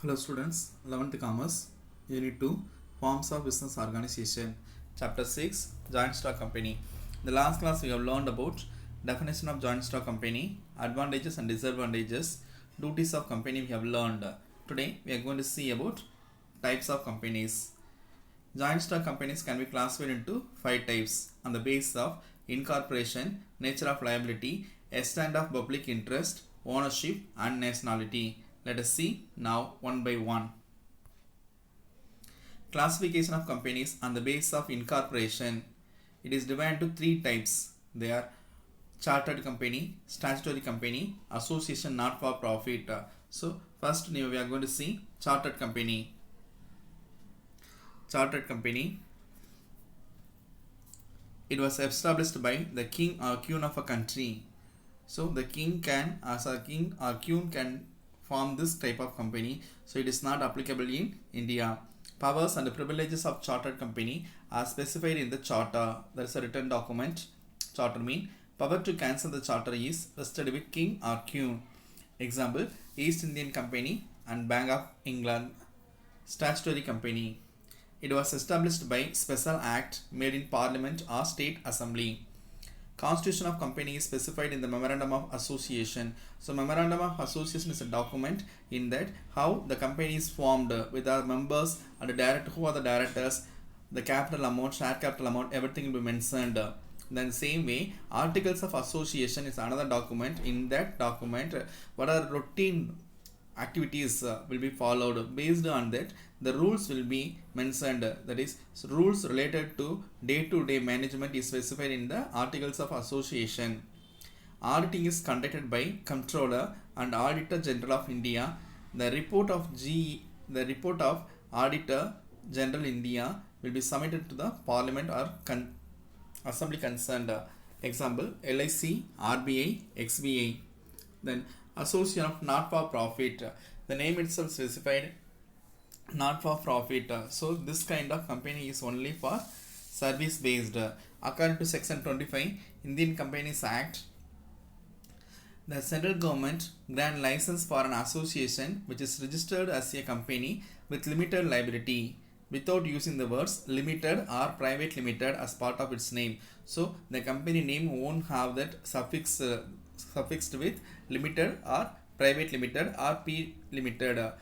Hello students, 11th Commerce, Unit 2, Forms of Business Organization, Chapter 6, Joint Stock Company. In the last class we have learned about definition of joint stock company, advantages and disadvantages, duties of company we have learned. Today we are going to see about types of companies. Joint stock companies can be classified into 5 types on the basis of incorporation, nature of liability, extent of public interest, ownership and nationality. Let us see now one by one. Classification of companies on the basis of incorporation. It is divided into 3 types. They are chartered company, statutory company, association not for profit. So first we are going to see chartered company. Chartered company. It was established by the king or queen of a country. So the king can, as a king or queen can form this type of company. So it is not applicable in India. Powers and privileges of chartered company are specified in the charter. There is a written document. Charter mean power to cancel the charter is vested with king or queen. Example, East Indian Company and Bank of England. Statutory company. It was established by special act made in Parliament or State Assembly. Constitution of company is specified in the Memorandum of Association. So Memorandum of Association is a document in that how the company is formed with the members and the director, who are the directors, the capital amount, share capital amount, everything will be mentioned. Then same way, Articles of Association is another document. In that document, what are routine activities will be followed. Based on that, the rules will be mentioned. That is, rules related to day-to-day management is specified in the Articles of Association. Auditing is conducted by Comptroller and Auditor General of India. The report of Auditor General India will be submitted to the Parliament or Assembly concerned. Example, LIC, RBI, XBI. Then Association of not for profit. The name itself specified not for profit. So this kind of company is only for service based. According to section 25 Indian Companies Act, the central government grant license for an association which is registered as a company with limited liability without using the words limited or private limited as part of its name. So the company name won't have that suffixed with limited or private limited or P limited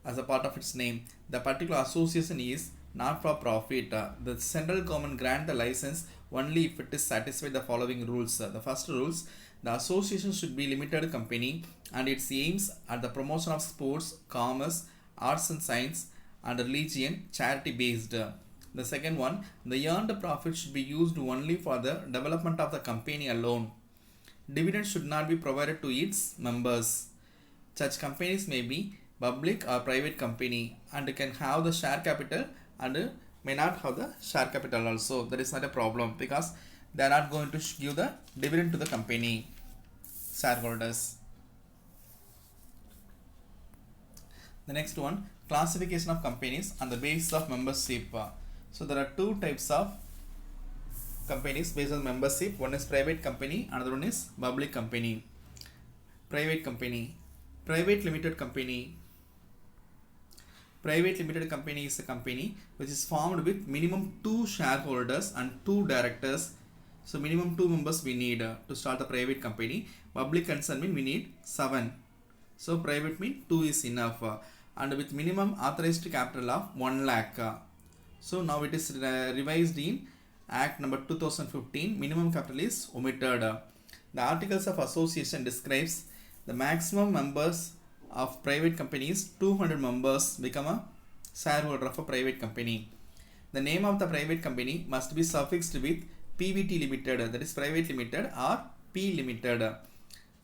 as a part of its name. The particular association is not for profit. The central government grant the license only if it is satisfied the following rules. The first rules, the association should be limited company and its aims at the promotion of sports, commerce, arts and science and religion, charity based. The second one, the earned profit should be used only for the development of the company alone. Dividends should not be provided to its members. Such companies may be public or private company and can have the share capital and may not have the share capital also. That is not a problem because they are not going to give the dividend to the company shareholders. The next one, classification of companies on the basis of membership. So there are 2 types of companies based on membership. One is private company, another one is public company. Private company. Private limited company. Private limited company is a company which is formed with minimum 2 shareholders and 2 directors. So minimum 2 members we need to start a private company. Public concern mean we need 7. So private mean 2 is enough. And with minimum authorized capital of 1 lakh. So now it is revised in Act number 2015. Minimum capital is omitted. The Articles of Association describes the maximum members of private companies. 200 members become a shareholder of a private company. The name of the private company must be suffixed with PVT limited, that is private limited, or P limited.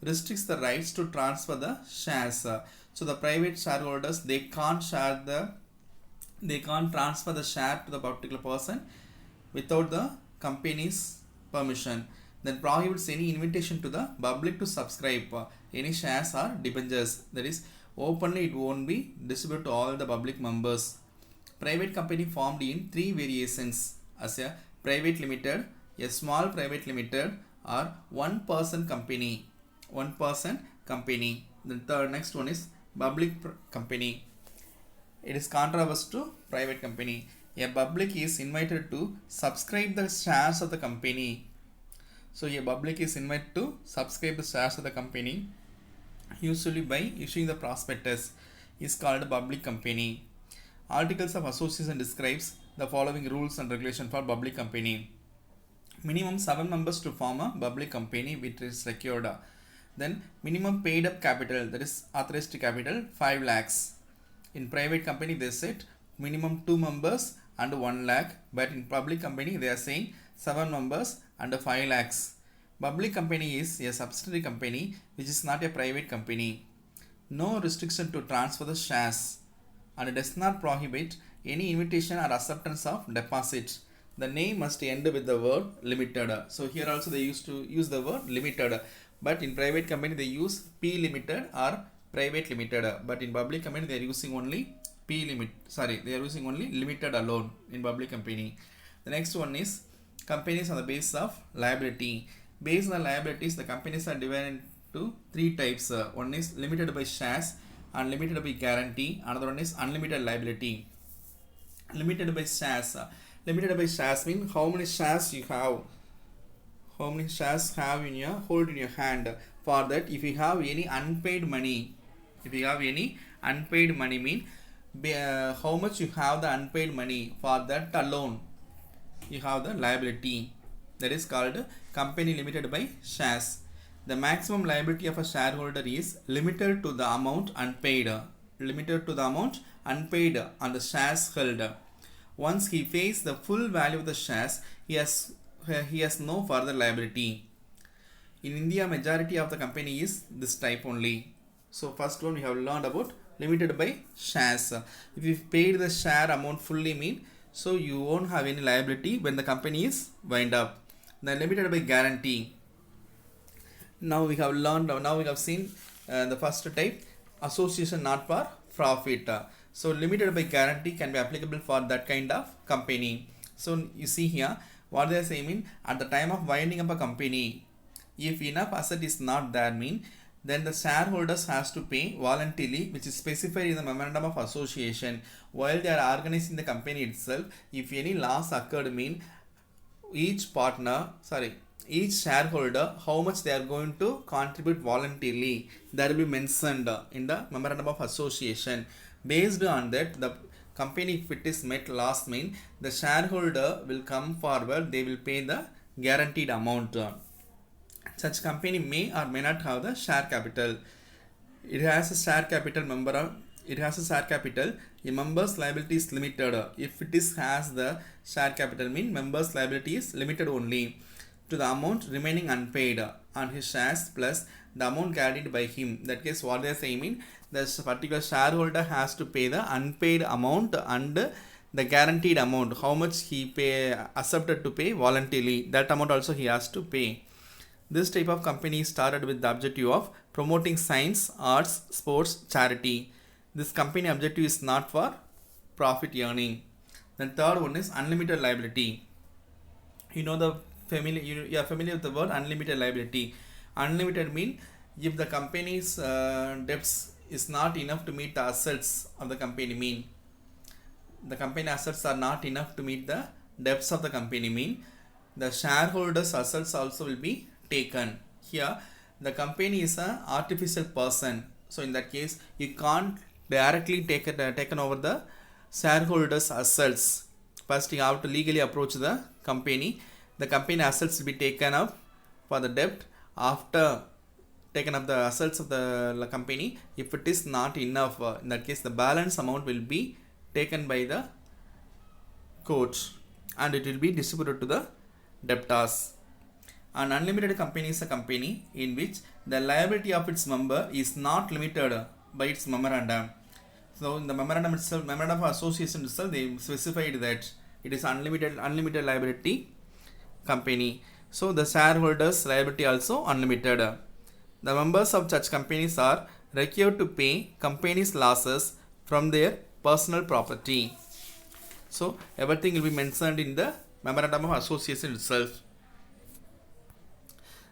Restricts the rights to transfer the shares. So the private shareholders, they can't transfer the share to the particular person without the company's permission. Then prohibits any invitation to the public to subscribe any shares or debentures. That is, openly it won't be distributed to all the public members. Private company formed in 3 variations as a private limited, a small private limited, or one person company. Then the next one is public company. it is contrast to private company. A public is invited to subscribe the shares of the company. So a public is invited to subscribe the shares of the company, usually by issuing the prospectus, is called public company. Articles of Association describes the following rules and regulation for public company. Minimum 7 members to form a public company which is secured. Then minimum paid up capital, that is authorized capital, 5 lakhs. In private company they said minimum 2 members and 1 lakh, but in public company they are saying 7 members and 5 lakhs. Public company is a subsidiary company which is not a private company. No restriction to transfer the shares, and it does not prohibit any invitation or acceptance of deposit. The name must end with the word limited. So here also they used to use the word limited, but in private company they use P limited or private limited, but in public company they are using only they are using only limited alone in public company. The next one is companies on the basis of liability. Based on the liabilities, the companies are divided into 3 types. One is limited by shares, unlimited by guarantee, another one is unlimited liability. Limited by shares. Limited by shares means how many shares you have. How many shares have in your hold in your hand. For that, if you have any unpaid money, mean how much you have the unpaid money, for that alone you have the liability. That is called company limited by shares. The maximum liability of a shareholder is limited to the amount unpaid. Limited to the amount unpaid on the shares held. Once he pays the full value of the shares, he has no further liability. In India, majority of the company is this type only. So first one we have learned about limited by shares. If you paid the share amount fully mean, so you won't have any liability when the company is wind up. Then limited by guarantee. Now we have seen the first type, association not for profit. So limited by guarantee can be applicable for that kind of company. So you see here what they are saying, at the time of winding up a company, if enough asset is not there mean, then the shareholders has to pay voluntarily, which is specified in the memorandum of association. While they are organizing the company itself, if any loss occurred mean, each shareholder how much they are going to contribute voluntarily, that will be mentioned in the memorandum of association. Based on that, the company, if it is met loss mean, the shareholder will come forward, they will pay the guaranteed amount. Such company may or may not have the share capital. It has a share capital a member's liability is limited. If it has the share capital mean, member's liability is limited only to the amount remaining unpaid on his shares plus the amount guaranteed by him. In that case, what they are saying mean, the particular shareholder has to pay the unpaid amount and the guaranteed amount, how much he accepted to pay voluntarily, that amount also he has to pay. This type of company started with the objective of promoting science, arts, sports, charity. This company objective is not for profit earning. Then third one is unlimited liability. You are familiar with the word unlimited liability. Unlimited mean, if the company's debts is not enough to meet the assets of the company mean, the company assets are not enough to meet the debts of the company mean, the shareholders assets also will be taken. Here the company is an artificial person, so in that case you can't directly taken over the shareholders assets. First you have to legally approach the company assets will be taken up for the debt. After taken up the assets of the company, if it is not enough, in that case the balance amount will be taken by the court and it will be distributed to the debtors. An unlimited company is a company in which the liability of its member is not limited by its memorandum. So in the memorandum of association itself, they specified that it is unlimited liability company. So the shareholders liability also unlimited. The members of such companies are required to pay company's losses from their personal property. So everything will be mentioned in the memorandum of association itself.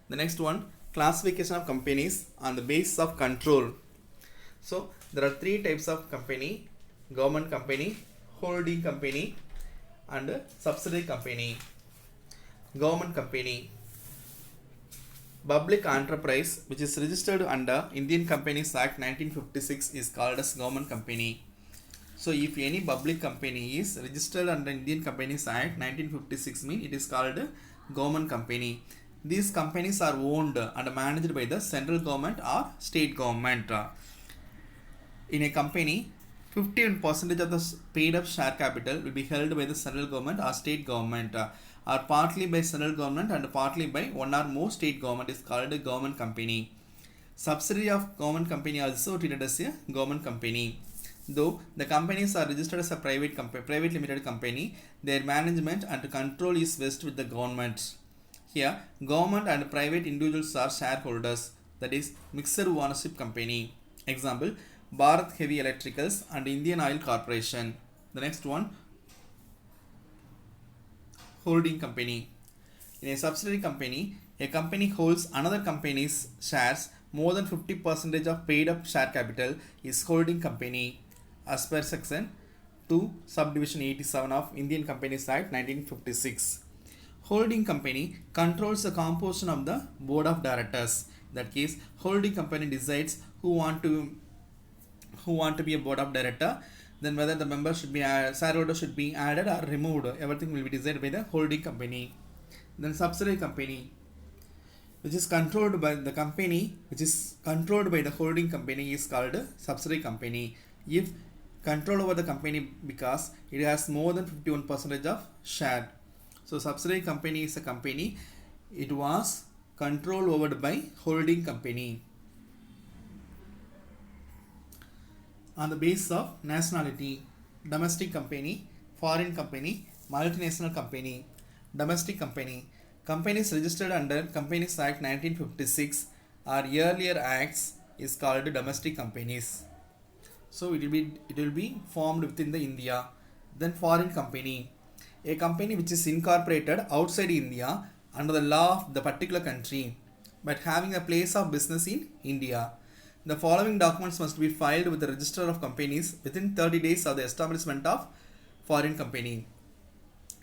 The next one, classification of companies on the basis of control. So there are 3 types of company. government company, holding company, and subsidiary company. Government company. Public enterprise which is registered under Indian Companies Act 1956 is called as government company. So if any public company is registered under Indian Companies Act 1956 means it is called government company. These companies are owned and managed by the central government or state government. In a company, 51% of the paid up share capital will be held by the central government or state government, or partly by central government and partly by one or more state government is called a government company. Subsidiary of government company also treated as a government company. Though the companies are registered as a private limited company, their management and control is vested with the government. Here, government and private individuals are shareholders, that is mixed ownership company. Example, Bharat Heavy Electricals and Indian Oil Corporation. The next one, holding company. In a subsidiary company, a company holds another company's shares more than 50% of paid up share capital is holding company as per section 2 subdivision 87 of Indian Companies Act 1956. Holding company controls the composition of the board of directors. In that case, holding company decides who want to be a board of director, then whether the member should be shareholder should be added or removed. Everything will be decided by the holding company. Then subsidiary company, which is controlled by the holding company, is called subsidiary company. If control over the company because it has more than 51% of share. So subsidiary company is a company, it was controlled over by holding company. On the basis of nationality, domestic company, foreign company, multinational company. Domestic company. Companies registered under Companies Act 1956 or earlier acts is called domestic companies. So it will be formed within the India. Then foreign company. A company which is incorporated outside India under the law of the particular country but having a place of business in India. The following documents must be filed with the Register of Companies within 30 days of the establishment of foreign company.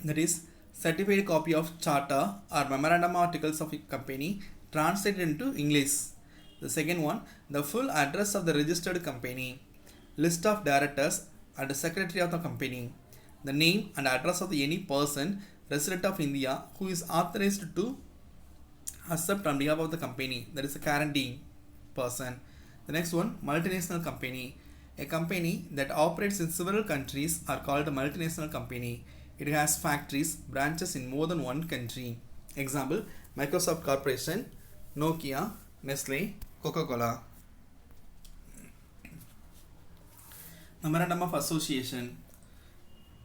That is, certified copy of charter or memorandum articles of a company translated into English. The second one, the full address of the registered company, list of directors and secretary of the company, the name and address of any person resident of India who is authorized to accept on behalf of the company, that is a guaranteeing person. The next one, multinational company. A company that operates in several countries are called a multinational company. It has factories, branches in more than one country. Example, Microsoft Corporation, Nokia, Nestle, Coca-Cola. Memorandum of Association.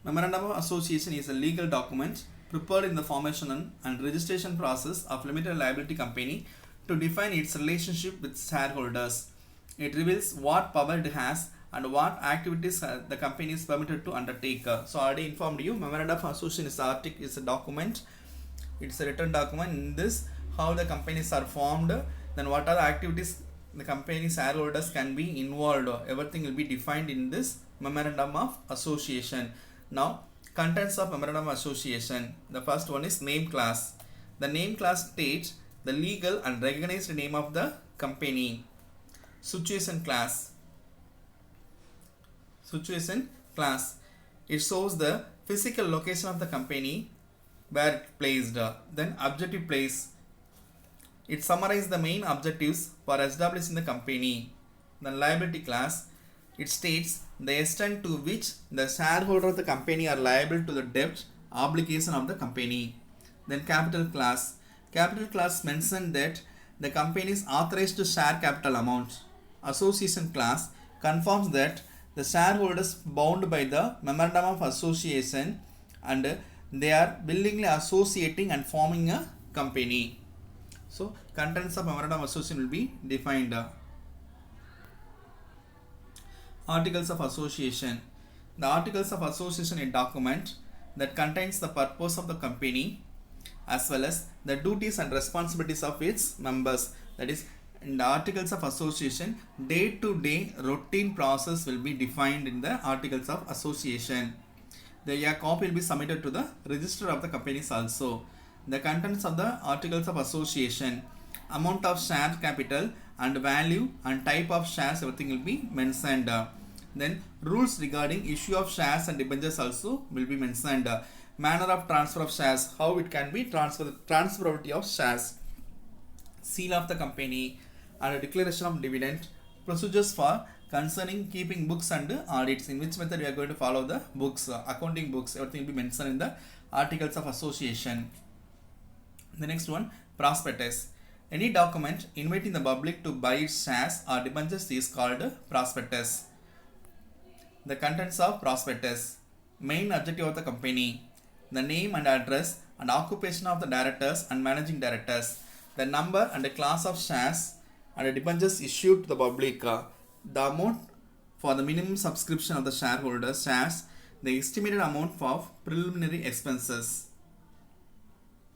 Memorandum of Association is a legal document prepared in the formation and registration process of limited liability company to define its relationship with shareholders. It reveals what power it has and what activities the company is permitted to undertake. So I already informed you, Memorandum of Association is a document. It's a written document. In this, how the companies are formed, then what are the activities the company shareholders can be involved. Everything will be defined in this Memorandum of Association. Now, contents of Memorandum of Association. The first one is name class. The name class states the legal and recognized name of the company. Situation class. Situation class. It shows the physical location of the company where it placed. Then objective place. It summarizes the main objectives for establishing the company. Then liability class. It states the extent to which the shareholder of the company are liable to the debt obligation of the company. Then capital class. Capital class mentions that the company is authorized to share capital amount. Association class confirms that the shareholders bound by the Memorandum of Association and they are willingly associating and forming a company. So contents of Memorandum of Association will be defined. Articles of Association. The Articles of Association is a document that contains the purpose of the company as well as the duties and responsibilities of its members. That is, in the articles of association, day-to-day routine process will be defined in the articles of association. A copy will be submitted to the register of the companies also. The contents of the articles of association, amount of share capital and value and type of shares, everything will be mentioned. Then rules regarding issue of shares and debentures also will be mentioned. Manner of transfer of shares, how it can be transferability of shares, seal of the company and a declaration of dividend, procedures for concerning keeping books and audits, in which method we are going to follow the books, accounting books, everything will be mentioned in the articles of association. The next one, prospectus. Any document inviting the public to buy its shares or debentures is called prospectus. The contents of prospectus: main objective of the company, the name and address and occupation of the directors and managing directors, the number and the class of shares and the debentures issued to the public, the amount for the minimum subscription of the shareholders' shares, the estimated amount of preliminary expenses.